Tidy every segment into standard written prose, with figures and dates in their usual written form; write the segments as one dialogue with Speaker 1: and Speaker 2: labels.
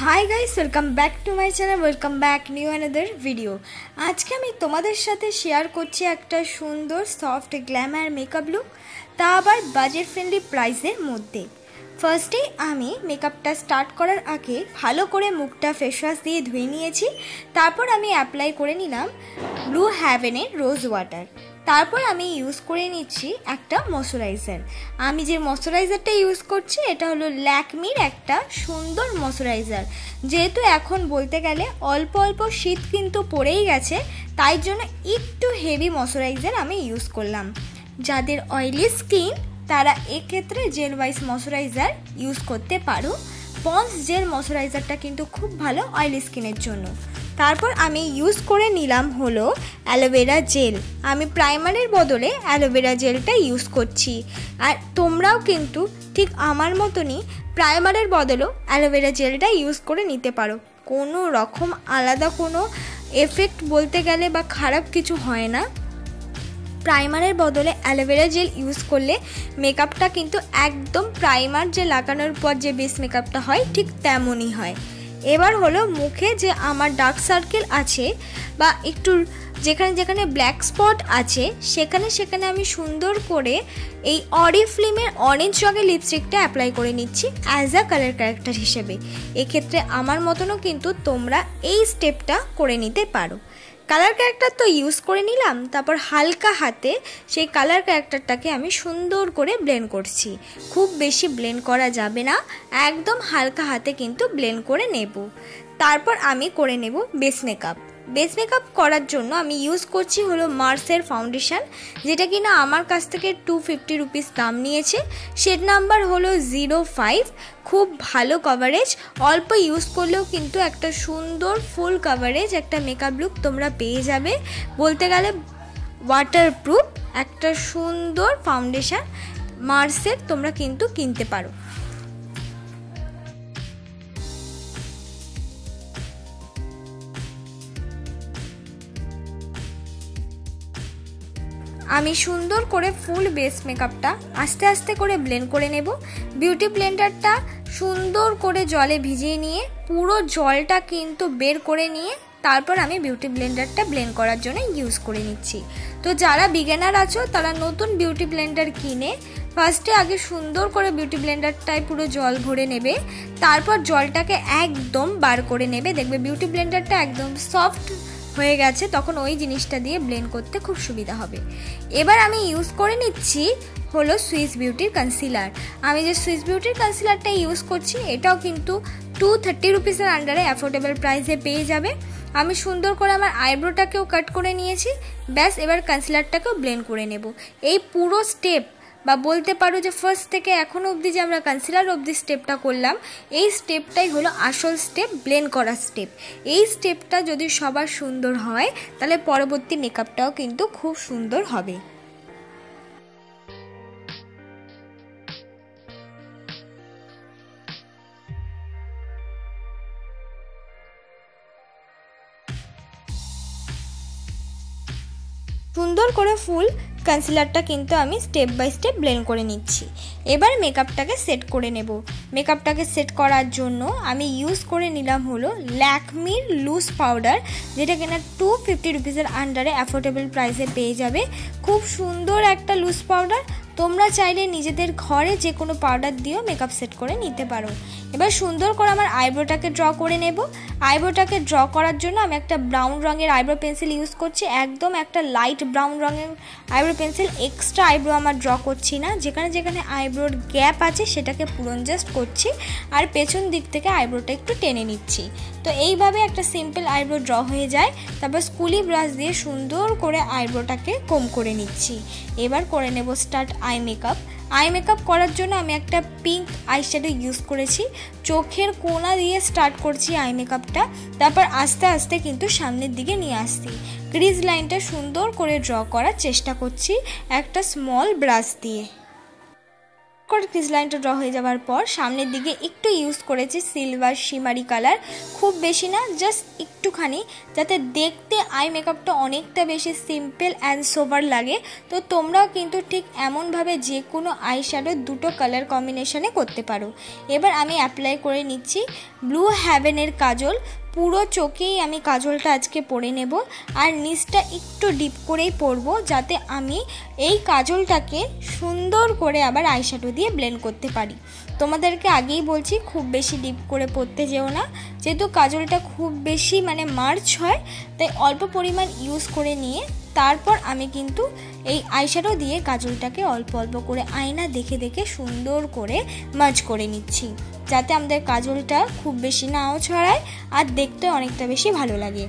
Speaker 1: High guys welcome back to my channel welcome back new another video. आज के आमी तोमादेर साथे शेयर करछि एकटा सुंदर सफ्ट ग्लैमार मेकअप लुक, ता आबार बाजेट फ्रेंडली प्राइसेर मध्य। फार्स्टे आमी मेकअपटा स्टार्ट करार आगे भालो करे मुखटा फेस वाश दिए धुए निएछि। तारपर आमी अप्लाई करे निलाम ब्लू हेवेनेर रोज वाटार। तारपर आमी यूज करे निচ্ছি একটা ময়শ্চারাইজার। আমি যে ময়শ্চারাইজারটা ইউজ করছি এটা হলো ল্যাকমির একটা সুন্দর ময়শ্চারাইজার। যেহেতু এখন বলতে গেলে অল্প অল্প শীত কিন্তু পড়েই গেছে, তাই জন্য একটু হেভি ময়শ্চারাইজার আমি ইউজ করলাম। যাদের অয়েলি স্কিন তারা এই ক্ষেত্রে জেল ওয়াইজ ময়শ্চারাইজার ইউজ করতে পারো। পন্স জেল ময়শ্চারাইজারটা কিন্তু খুব ভালো অয়েলি স্কিনের জন্য। তারপর আমি ইউজ করে নিলাম হলো অ্যালোভেরা জেল। আমি প্রাইমারের বদলে অ্যালোভেরা জেলটা ইউজ করছি, আর তোমরাও কিন্তু ঠিক আমার মতনই প্রাইমারের বদলেও অ্যালোভেরা জেলটা ইউজ করে নিতে পারো। কোনো রকম আলাদা কোনো এফেক্ট বলতে গেলে বা খারাপ কিছু হয় না। প্রাইমারের বদলে অ্যালোভেরা জেল ইউজ করলে মেকআপটা কিন্তু একদম প্রাইমার যে লাগানোর পর যে বেস মেকআপটা হয় ঠিক তেমনই হয়। এবার হলো মুখে যে আমার ডার্ক সার্কেল আছে বা একটু যেখানে যেখানে ব্ল্যাক স্পট আছে সেখানে সেখানে আমি সুন্দর করে এই অরিফ্লেমের অরেঞ্জ রঙের লিপস্টিকটা অ্যাপ্লাই করে নিচ্ছি অ্যাজ আ কালার ক্যারেক্টার হিসেবে। এক্ষেত্রে আমার মতনও কিন্তু তোমরা এই স্টেপটা করে নিতে পারো। কালার ক্যারেক্টার তো ইউজ করে নিলাম, তারপর হালকা হাতে সেই কালার ক্যারেক্টারটাকে আমি সুন্দর করে ব্লেন্ড করছি। খুব বেশি ব্লেন্ড করা যাবে না, একদম হালকা হাতে কিন্তু ব্লেন্ড করে নেব। তারপর আমি করে নেব বেস মেকআপ। বেস মেকআপ করার জন্য আমি ইউজ করছি হলো মার্সের ফাউন্ডেশন, যেটা কিনা আমার কাছ থেকে 250 রুপিস দাম নিয়েছে। শেড নাম্বার হলো 05। খুব ভালো কভারেজ, অল্প ইউজ করলেও কিন্তু একটা সুন্দর ফুল কভারেজ একটা মেকআপ লুক তোমরা পেয়ে যাবে। বলতে গেলে ওয়াটারপ্রুফ একটা সুন্দর ফাউন্ডেশন মার্সের তোমরা কিন্তু কিনতে পারো। আমি সুন্দর করে ফুল বেস মেকআপটা আস্তে আস্তে করে ব্লেন্ড করে নেব। বিউটি ব্লেন্ডারটা সুন্দর করে জলে ভিজিয়ে নিয়ে পুরো জলটা কিন্তু বের করে নিয়ে তারপর আমি বিউটি ব্লেন্ডারটা ব্লেন্ড করার জন্য ইউজ করে নিচ্ছি। তো যারা বিগিনার আছো তারা নতুন বিউটি ব্লেন্ডার কিনে ফার্স্টে আগে সুন্দর করে বিউটি ব্লেন্ডারটায় পুরো জল ভরে নেবে, তারপর জলটাকে একদম বার করে নেবে। দেখবে বিউটি ব্লেন্ডারটা একদম সফট হয়ে গেছে, তখন ওই জিনিসটা দিয়ে ব্লেন্ড করতে খুব সুবিধা হবে। এবার আমি ইউজ করে নিচ্ছি হলো সুইস বিউটির কনসিলার। আমি যে সুইস বিউটির কনসিলারটা ইউজ করছি এটাও কিন্তু 230 রুপিসের আন্ডারে অ্যাফোর্ডেবল প্রাইসে পেয়ে যাবে। আমি সুন্দর করে আমার আইব্রোটাকেও কাট করে নিয়েছি। ব্যাস এবার কনসিলারটাকেও ব্লেন্ড করে নেব। এই পুরো স্টেপ বা বলতে পারো যে ফার্স্ট থেকে এখনো অবধি যে আমরা কনসিলার অবধি স্টেপটা করলাম, এই স্টেপটাই হলো আসল স্টেপ, ব্লেন্ড করার স্টেপ। এই স্টেপটা যদি সবার সুন্দর হয় তাহলে পরবর্তী মেকআপটাও কিন্তু খুব সুন্দর হবে। সুন্দর করে ফুল কনসিলারটা কিন্তু আমি স্টেপ বাই স্টেপ ব্লেন্ড করে নিচ্ছি। এবার মেকআপটাকে সেট করে নেব। মেকআপটাকে সেট করার জন্য আমি ইউজ করে নিলাম হলো ল্যাকমির লুজ পাউডার, যেটা কিনা 250 রুপিসের আন্ডারে অ্যাফোর্ডেবল প্রাইসে পেয়ে যাবে। খুব সুন্দর একটা লুজ পাউডার, তোমরা চাইলে নিজেদের ঘরে যে কোনো পাউডার দিয়েও মেকআপ সেট করে নিতে পারো। এবার সুন্দর করে আমার আইব্রোটাকে ড্র করে নেব। আইব্রোটাকে ড্র করার জন্য আমি একটা ব্রাউন রঙের আইব্রো পেন্সিল ইউজ করছি, একদম একটা লাইট ব্রাউন রঙের আইব্রো পেন্সিল। এক্সট্রা আইব্রো আমার ড্র করছি না, যেখানে যেখানে আইব্রোর গ্যাপ আছে সেটাকে পূরণ জাস্ট করছি, আর পেছন দিক থেকে আইব্রোটা একটু টেনে নিচ্ছি। তো এইভাবে একটা সিম্পল আইব্রো ড্র হয়ে যায়। তারপর স্কুলি ব্রাশ দিয়ে সুন্দর করে আইব্রোটাকে কম করে নিচ্ছি। এবার করে নেব start eye makeup. Eye makeup করার জন্য আমি একটা পিঙ্ক আইশ্যাডো ইউজ করেছি। চোখের কোনা দিয়ে স্টার্ট করছি আই মেকআপটা, তারপর আস্তে আস্তে কিন্তু সামনের দিকে নিয়ে আসছি। ক্রিজ লাইনটা সুন্দর করে ড্র করার চেষ্টা করছি একটা স্মল ব্রাশ দিয়ে। করে ক্রিজ লাইনটা ড্র হয়ে যাওয়ার পর সামনের দিকে একটু ইউজ করেছি সিলভার শিমারি কালার, খুব বেশি না, জাস্ট একটুখানি, যাতে দেখতে আই মেকআপটা অনেকটা বেশি সিম্পল অ্যান্ড সোবার লাগে। তো তোমরাও কিন্তু ঠিক এমনভাবে যে কোনো আই শ্যাডো দুটো কালার কম্বিনেশনে করতে পারো। এবার আমি অ্যাপ্লাই করে নিচ্ছি ব্লু হ্যাভেনের কাজল। পুরো চোখেই আমি কাজলটা আজকে পরে নেব, আর নিচটা একটু ডিপ করেই পরব, যাতে আমি এই কাজলটাকে সুন্দর করে আবার আইশ্যাডো দিয়ে ব্লেন্ড করতে পারি। তোমাদেরকে আগেই বলছি খুব বেশি ডিপ করে পরতে যেও না, যেহেতু কাজলটা খুব বেশি মার্চ হয়, তাই অল্প পরিমাণ ইউজ করে নিয়ে তারপর আমি কিন্তু এই আইশ্যাডো দিয়ে কাজলটাকে অল্প অল্প করে আয়না দেখে দেখে সুন্দর করে মার্জ করে নিচ্ছি, যাতে আমাদের কাজলটা খুব বেশি নাও ছড়ায় আর দেখতে অনেকটা বেশি ভালো লাগে।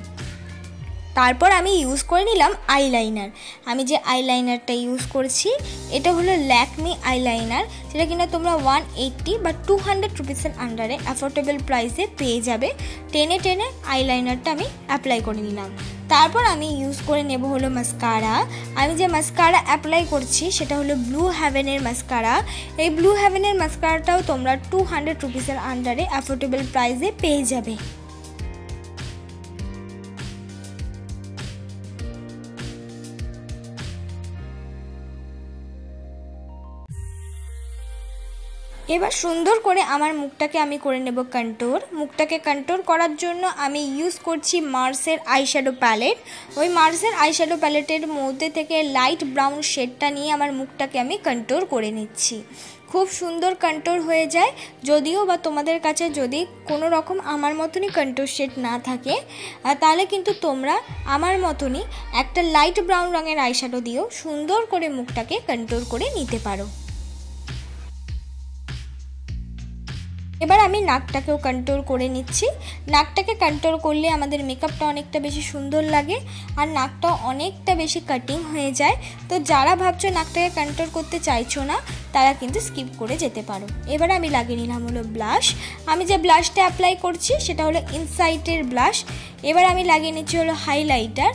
Speaker 1: তারপর আমি ইউজ করে নিলাম আইলাইনার। আমি যে আইলাইনারটা ইউজ করছি এটা হলো ল্যাকমে আইলাইনার, যেটা কিনা তোমরা 180 বা 200 রুপিসের আন্ডারে অ্যাফোর্ডেবল প্রাইসে পেয়ে যাবে। টেনে টেনে আইলাইনারটা আমি অ্যাপ্লাই করে নিলাম। তারপর আমি ইউজ করে নেব হলো মাস্কারা। আমি যে মাস্কারা অ্যাপ্লাই করছি সেটা হলো ব্লু হ্যাভেনের মাস্কারা। এই ব্লু হ্যাভেনের মাস্কারাটাও তোমরা 200 রুপিসের আন্ডারে অ্যাফোর্ডেবল প্রাইসে পেয়ে যাবে। এবার সুন্দর করে আমার মুখটাকে আমি করে নেব কন্ট্যুর। মুখটাকে কন্ট্যুর করার জন্য আমি ইউজ করছি মার্সের আইশ্যাডো প্যালেট। ওই মার্সের আইশ্যাডো প্যালেটের মধ্যে থেকে লাইট ব্রাউন শেডটা নিয়ে আমার মুখটাকে আমি কন্ট্যুর করে নিচ্ছি। খুব সুন্দর কন্ট্যুর হয়ে যায়। যদিও বা তোমাদের কাছে যদি কোনো রকম আমার মতনই কন্ট্যুর শেড না থাকে, তাহলে কিন্তু তোমরা আমার মতনই একটা লাইট ব্রাউন রঙের আইশ্যাডো দিয়েও সুন্দর করে মুখটাকে কন্ট্যুর করে নিতে পারো। এবার আমি নাকটাকেও কন্ট্যুর করে নিচ্ছি। নাকটাকে কন্ট্যুর করলে আমাদের মেকআপটা অনেকটা বেশি সুন্দর লাগে আর নাকটাও অনেকটা বেশি কাটিং হয়ে যায়। তো যারা ভাবছো নাকটাকে কন্ট্যুর করতে চাইছো না তারা কিন্তু স্কিপ করে যেতে পারো। এবার আমি লাগিয়ে নিলাম হলো ব্লাশ। আমি যে ব্লাশটা অ্যাপ্লাই করছি সেটা হলো ইনসাইটের ব্লাশ। এবার আমি লাগিয়ে নিচ্ছি হলো হাইলাইটার।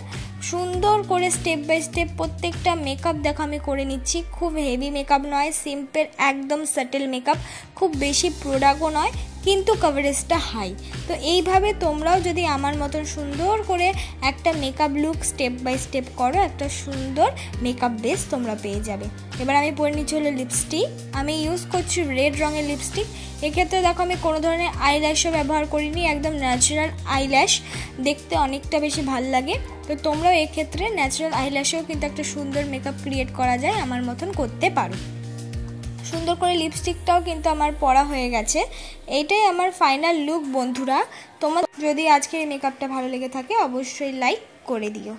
Speaker 1: সুন্দর করে স্টেপ বাই স্টেপ প্রত্যেকটা মেকআপ দেখো আমি করে নিচ্ছি। খুব হেভি মেকআপ নয়, সিম্পল একদম সাটেল মেকআপ, খুব বেশি প্রোডাক্টও নয়, কিন্তু কভারেজটা হাই। তো এইভাবে তোমরাও যদি আমার মতন সুন্দর করে একটা makeup look step by step করো, একটা সুন্দর মেকআপ বেস তোমরা পেয়ে যাবে। এবার আমি পরে নিচ্ছি হলো লিপস্টিক। আমি ইউজ করছি রেড রঙের লিপস্টিক। এক্ষেত্রে দেখো আমি কোনো ধরনের আইল্যাশও ব্যবহার করিনি, একদম ন্যাচারাল আইল্যাশ, দেখতে অনেকটা বেশি ভালো লাগে। তো তোমরাও এক্ষেত্রে ন্যাচারাল আইল্যাশেও কিন্তু একটা সুন্দর মেকআপ ক্রিয়েট করা যায়, আমার মতন করতে পারো। সুন্দর করে লিপস্টিকটাও কিন্তু আমার পরা হয়ে গেছে। এইটাই আমার ফাইনাল লুক বন্ধুরা। তোমার যদি আজকের এই মেকআপটা ভালো লেগে থাকে অবশ্যই লাইক করে দিও।